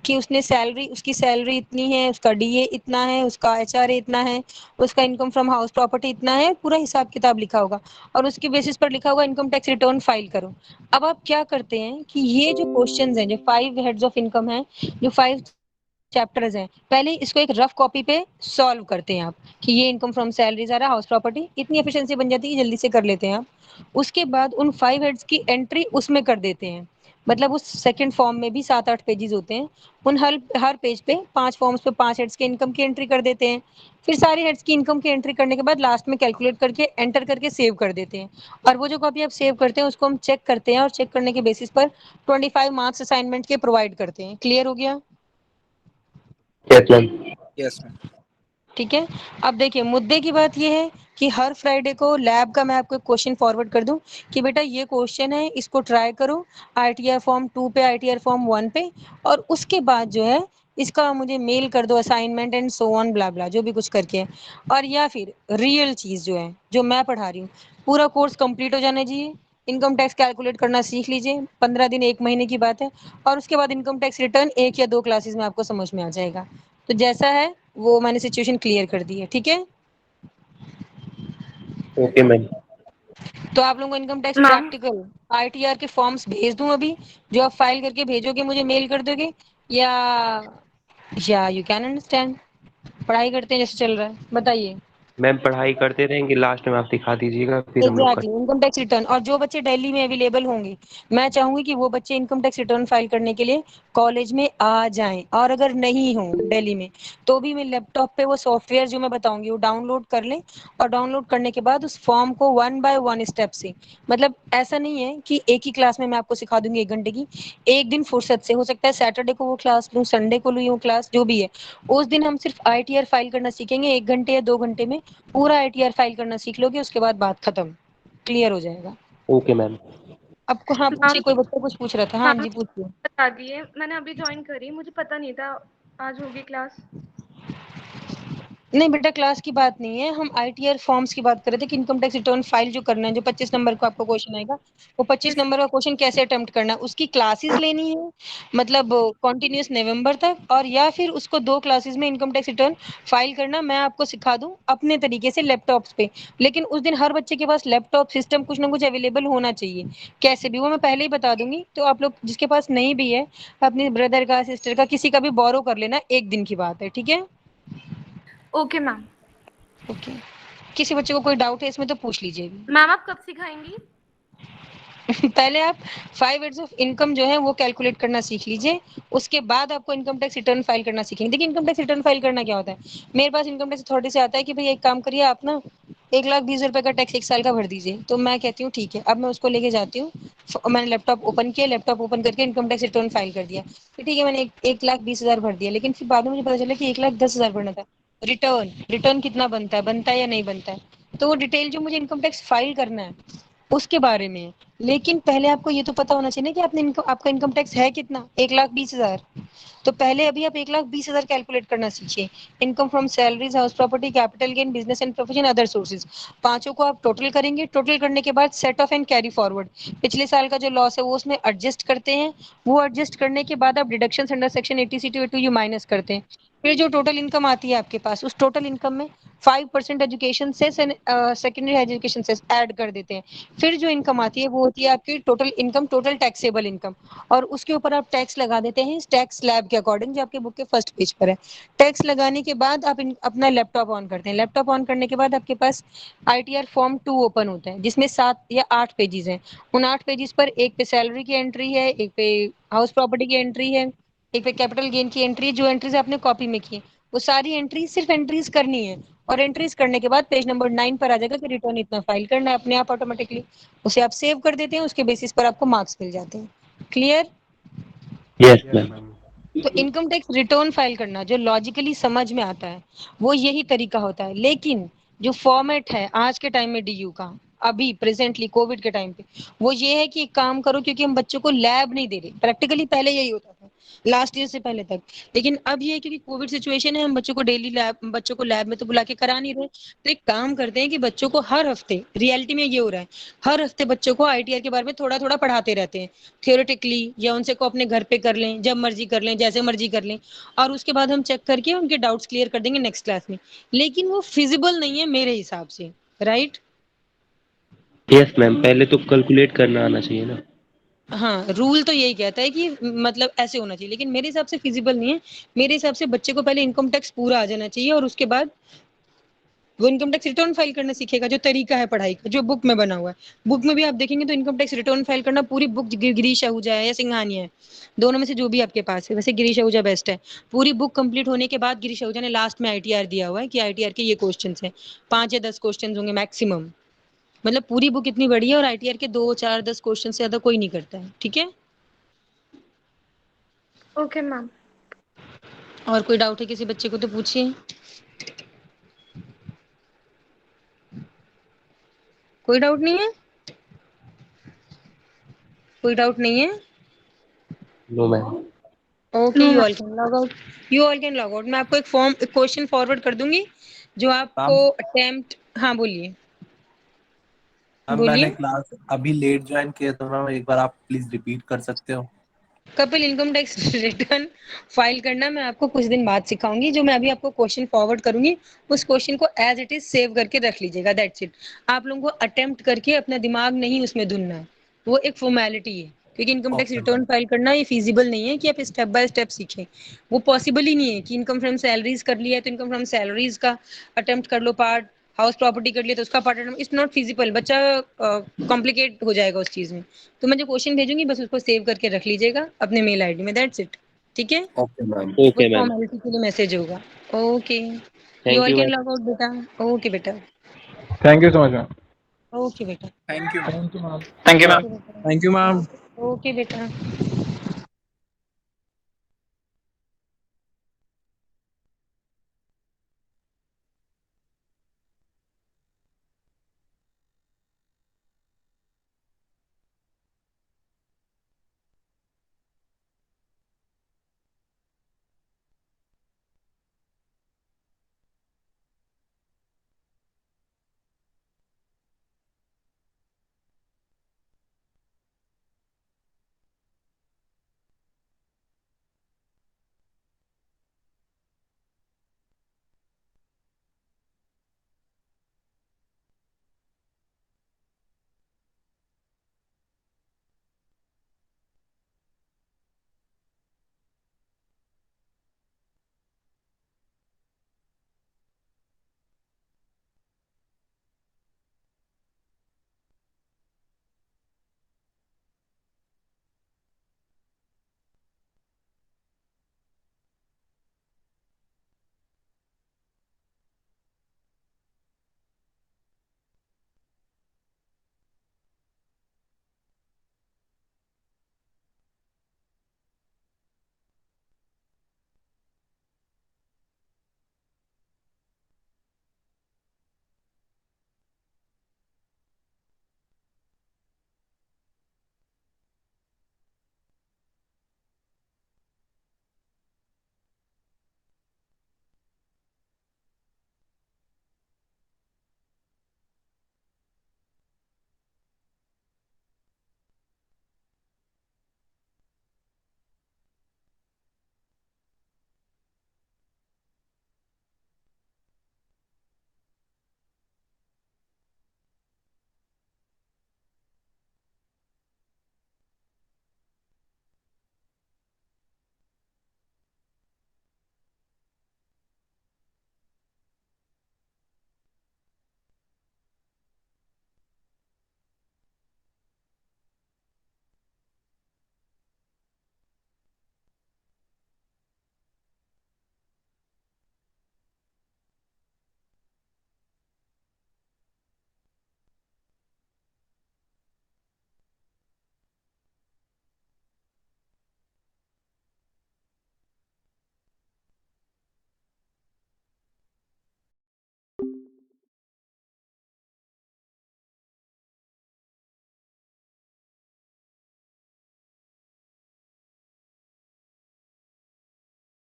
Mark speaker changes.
Speaker 1: कि उसने सैलरी, उसकी सैलरी इतनी है, उसका डीए इतना है, उसका एचआरए इतना है, उसका इनकम फ्रॉम हाउस प्रॉपर्टी इतना है, पूरा हिसाब किताब लिखा होगा और उसकी बेसिस पर लिखा होगा इनकम टैक्स रिटर्न फाइल करो। अब आप क्या करते हैं कि ये जो क्वेश्चंस हैं, जो 5 हेड्स ऑफ इनकम है, जो 5 चैप्टर्स हैं, पहले इसको एक रफ कॉपी पे सॉल्व करते हैं आप कि ये इनकम फ्रॉम सैलरीज आ रहा है, हाउस प्रॉपर्टी, इतनी एफिशिएंसी बन जाती है कि जल्दी से कर लेते हैं आप। उसके बाद उन 5 हेड्स की एंट्री उसमें कर देते हैं, मतलब उस सेकंड फॉर्म में भी 7-8 पेजेस होते हैं, उन हर पेज पे 5 फॉर्म्स पे 5 हेड्स के इनकम की एंट्री कर देते हैं। फिर सारी हेड्स की इनकम की एंट्री करने के बाद लास्ट में कैलकुलेट करके एंटर करके सेव कर देते हैं। और वो जो कॉपी आप सेव करते हैं उसको हम चेक करते हैं और चेक करने के बेसिस पर 25 मार्क्स असाइनमेंट के प्रोवाइड करते हैं। क्लियर हो गया?
Speaker 2: Yes ma'am.
Speaker 3: Yes ma'am.
Speaker 1: ठीक है। अब देखिए मुद्दे की बात ये है कि हर फ्राइडे को लैब का मैं आपको क्वेश्चन फॉरवर्ड कर दूं कि बेटा ये क्वेश्चन है, इसको ट्राई करो आईटीआर फॉर्म 2 पे, आईटीआर फॉर्म 1 पे, और उसके बाद जो है इसका मुझे मेल कर दो असाइनमेंट एंड सो ऑन ब्ला ब्ला जो भी कुछ करके। और या फिर रियल चीज जो है जो मैं पढ़ा रही हूँ, पूरा कोर्स कंप्लीट हो जाना चाहिए, इनकम टैक्स कैलकुलेट करना सीख लीजिए, 15 दिन 1 महीने की बात है, और उसके बाद इनकम टैक्स रिटर्न 1 या 2 क्लासेस में आपको समझ में आ जाएगा। तो जैसा है वो मैंने सिचुएशन क्लियर कर दी है। ठीक है,
Speaker 2: ओके मैम।
Speaker 1: तो आप लोगों को income tax
Speaker 4: ma'am
Speaker 1: practical ITR के फॉर्म्स भेज दूं अभी, जो आप फाइल करके भेजोगे मुझे मेल कर दोगे, या यू कैन अंडरस्टैंड? पढ़ाई करते हैं जैसे चल रहा है, बताइए।
Speaker 2: मैम पढ़ाई करते रहेंगे, लास्ट में आप दिखा दीजिएगा फिर हम लोग कर।
Speaker 1: Exactly, income tax return. और जो बच्चे दिल्ली में अवेलेबल होंगे, मैं चाहूंगी कि वो बच्चे इनकम टैक्स रिटर्न फाइल करने के लिए कॉलेज में आ जाएं, और अगर नहीं हो दिल्ली में तो भी मैं लैपटॉप पे वो सॉफ्टवेयर जो मैं बताऊंगी वो डाउनलोड कर लें, और डाउनलोड करने के बाद उस फॉर्म को 1 बाय 1 स्टेप से, मतलब ऐसा नहीं है कि एक ही क्लास में मैं आपको सिखा दूंगी 1 घंटे की, एक दिन फुर्सत से, हो सकता है सैटरडे को वो क्लास लूँ, संडे को लूँ वो क्लास, जो भी है उस दिन हम सिर्फ आईटीआर फाइल करना सीखेंगे, 1 घंटे या 2 घंटे में पूरा आईटीआर फाइल करना सीख लोगे, उसके बाद बात खत्म, क्लियर हो जाएगा।
Speaker 2: Okay ma'am.
Speaker 1: आपको हाँ पूछिए,
Speaker 4: मैम
Speaker 1: कोई बच्चा कुछ पूछ रहा था, हाँ
Speaker 4: मैम
Speaker 1: जी पूछिए।
Speaker 4: बता दिए, मैंने अभी ज्वाइन करी, मुझे पता नहीं था आज होगी क्लास।
Speaker 1: नहीं बेटा, क्लास की बात नहीं है, हम आईटीआर फॉर्म्स की बात कर रहे थे कि इनकम टैक्स रिटर्न फाइल जो करना है, जो 25 नंबर को आपको क्वेश्चन आएगा, वो 25
Speaker 4: इस
Speaker 1: नंबर का क्वेश्चन कैसे अटेम्प्ट करना है, उसकी क्लासेस लेनी है, मतलब कॉन्टिन्यूस नवंबर तक, और या फिर उसको 2 क्लासेस में इनकम टैक्स रिटर्न फाइल करना मैं आपको सिखा दूं अपने तरीके से लैपटॉप्स पे। लेकिन उस दिन हर बच्चे के पास लैपटॉप सिस्टम कुछ ना कुछ अवेलेबल होना चाहिए, कैसे भी, वो मैं पहले ही बता दूंगी, तो आप लोग जिसके पास नहीं भी है अपने ब्रदर का, सिस्टर का, किसी का भी बोरो कर लेना, 1 दिन की बात है। ठीक है,
Speaker 4: ओके मैम।
Speaker 1: ओके। किसी बच्चे को कोई डाउट है इसमें तो पूछ लीजिए भी।
Speaker 4: मैम आप कब सिखाएंगी?
Speaker 1: पहले आप 5 हेड्स ऑफ इनकम जो है वो कैलकुलेट करना सीख लीजिए, उसके बाद आपको इनकम टैक्स रिटर्न फाइल करना सीखेंगे। देखिए इनकम टैक्स रिटर्न फाइल करना क्या होता है, मेरे पास इनकम टैक्स अथॉरिटी से आता है कि भाई एक काम करिए आप ना 1,20,000 रुपए का टैक्स 1 साल का भर दीजिए, तो मैं कहती हूँ ठीक है, अब मैं उसको लेके जाती हूँ, मैंने लैपटॉप ओपन किया, लैपटॉप ओपन करके इनकम टैक्स रिटर्न फाइल कर दिया, फिर ठीक है मैंने 1,20,000 भर दिया, लेकिन फिर बाद में मुझे पता चला कि 1,10,000 भरना था। रिटर्न रिटर्न कितना बनता है या नहीं बनता है, तो वो डिटेल जो मुझे इनकम टैक्स फाइल करना है उसके बारे में है। लेकिन पहले आपको ये तो पता होना चाहिए ना कि आपने इनकम, आपका इनकम टैक्स है कितना, 1,20,000, तो पहले अभी आप 1,20,000 कैलकुलेट करना सीखिए। Income from salaries, house property, capital gain, business and profession, other sources, पांचों को आप टोटल करेंगे, टोटल करने के बाद set of and carry forward, पिछले साल का जो लॉस है वो उसमें एडजस्ट करते हैं, वो एडजस्ट करने के बाद आप deduction under section 80C to 82 you minus करते हैं, फिर जो टोटल इनकम आती है आपके पास, उस टोटल इनकम में 5% education cess and secondary education cess add कर देते हैं, फिर जो इनकम आती है वो होती है आपकी total income, total taxable income, और उसके ऊपर आप टैक्स लगा देते हैं टैक्स स्लैब के अकॉर्डिंग जो आपके बुक के फर्स्ट पेज पर है। टैक्स लगाने के बाद आप अपना लैपटॉप ऑन करते हैं, लैपटॉप ऑन करने के बाद आपके पास आईटीआर फॉर्म 2 ओपन होता है जिसमें 7 या 8 पेजेस हैं, उन 8 पेजेस पर एक पे सैलरी की एंट्री है, एक पे हाउस प्रॉपर्टी की एंट्री है, एक पे कैपिटल गेन की एंट्री है, जो एंट्रीज आपने कॉपी में की है वो सारी एंट्रीज सिर्फ एंट्रीज करनी है, और एंट्रीज करने के बाद पेज नंबर 9 पर आ जाएगा कि रिटर्न इतना फाइल करना है अपने आप ऑटोमेटिकली, उसे आप सेव कर देते हैं, उसके बेसिस पर आपको मार्क्स मिल जाते हैं। क्लियर?
Speaker 2: Yes ma'am.
Speaker 1: तो इनकम टैक्स रिटर्न फाइल करना जो लॉजिकली समझ में आता है वो यही तरीका होता है, लेकिन जो फॉर्मेट है आज के टाइम में डीयू का, अभी प्रेजेंटली कोविड के टाइम पे, वो ये है कि एक काम करो, क्योंकि हम बच्चों को लैब नहीं दे रहे, प्रैक्टिकली पहले यही होता था लास्ट ईयर से पहले तक। लेकिन अब ये है क्योंकि कोविड सिचुएशन है, हम बच्चों को डेली बच्चों को लैब में तो बुला के करा नहीं रहे, तो एक काम करते हैं कि बच्चों को हर हफ्ते, रियलिटी में ये हो रहा है, हर हफ्ते बच्चों को आईटीआर के बारे में थोड़ा थोड़ा पढ़ाते रहते हैं थियोरेटिकली, या उनसे को अपने घर पे कर लें, जब मर्जी कर लें, जैसे मर्जी कर लें, और उसके बाद हम चेक करके उनके डाउट्स क्लियर कर देंगे नेक्स्ट क्लास में। लेकिन वो फिजिबल नहीं है मेरे हिसाब से, राइट?
Speaker 2: यस मैम, पहले तो कैलकुलेट करना आना चाहिए ना।
Speaker 1: हाँ, रूल तो यही कहता है कि मतलब ऐसे होना चाहिए, लेकिन मेरे हिसाब से फिजिबल नहीं है। मेरे हिसाब से बच्चे को पहले इनकम टैक्स पूरा आ जाना चाहिए, और उसके बाद वो इनकम टैक्स रिटर्न फाइल करना सीखेगा, जो तरीका है पढ़ाई का, जो बुक में बना हुआ है। बुक में भी आप देखेंगे तो इनकम टैक्स रिटर्न फाइल करना, पूरी बुक गिरीश आहूजा है या सिंघानिया है, दोनों में से जो भी आपके पास है, वैसे गिरीश आहूजा बेस्ट है। पूरी बुक कंप्लीट होने के बाद गिरीश आहूजा ने लास्ट में आईटीआर दिया हुआ है कि आईटीआर के ये क्वेश्चन है, 5 या 10 क्वेश्चन होंगे मैक्सिमम। मतलब पूरी बुक इतनी बड़ी है, और आईटीआर के 2 4 10 क्वेश्चन से ज्यादा कोई नहीं करता है, ठीक है?
Speaker 4: Okay ma'am.
Speaker 1: और कोई डाउट है किसी बच्चे को तो पूछिए। कोई डाउट नहीं है? कोई डाउट नहीं है?
Speaker 2: No ma'am.
Speaker 1: Okay,
Speaker 4: no
Speaker 1: you
Speaker 4: ma'am.
Speaker 1: All can log out. You all can log out. मैं आपको एक फॉर्म, एक क्वेश्चन फॉरवर्ड कर दूंगी, जो आपको
Speaker 3: मैम
Speaker 1: अटेम्प्ट, हाँ बोलिए।
Speaker 3: मैम मैंने
Speaker 1: बोलिए।
Speaker 3: क्लास अभी लेट ज्वाइन किया तो मैम एक बार आप प्लीज रिपीट कर सकते हो?
Speaker 1: Kapil, income tax return file करना मैं आपको कुछ दिन बाद सिखाऊंगी। जो मैं अभी आपको क्वेश्चन फॉरवर्ड करूंगी, उस क्वेश्चन को एज इट इज सेव करके रख लीजिएगा, दैट्स इट। आप लोगों को अटेम्प्ट करके अपना दिमाग नहीं उसमें धुनना है, वो एक फॉर्मेलिटी है। क्योंकि income tax
Speaker 3: okay
Speaker 1: return
Speaker 3: ma'am.
Speaker 1: File करना ये फिजिबल नहीं है कि आप स्टेप बाय स्टेप सीखें। वो पॉसिबल ही नहीं है कि इनकम फ्रॉम सैलरीज कर लिया है तो इनकम फ्रॉम सैलरीज का अटेम्प्ट कर लो पार्ट, हाउस प्रॉपर्टी कर लिया तो उसका पार्ट, इट्स नॉट फिजिबल। बच्चा कॉम्प्लिकेट हो जाएगा उस चीज में। तो मैं जो क्वेश्चन भेजूंगी बस उसको सेव करके रख लीजिएगा अपने मेल आईडी में, दैट्स इट। ठीक है?
Speaker 3: Okay ma'am.
Speaker 1: वो
Speaker 2: ओके मैम।
Speaker 1: फॉर्मेलिटी के लिए मैसेज होगा। Okay, you
Speaker 2: thank
Speaker 1: all
Speaker 2: you
Speaker 1: can
Speaker 2: ma'am.
Speaker 1: Log out बेटा। ओके बेटा।
Speaker 5: Thank you so much, ma'am.
Speaker 1: Okay बेटा।
Speaker 3: Thank you ma'am.
Speaker 5: Thank you, ma'am.
Speaker 6: Thank you ma'am.
Speaker 1: Okay बेटा।
Speaker 3: Thank you ma'am.
Speaker 1: Okay बेटा।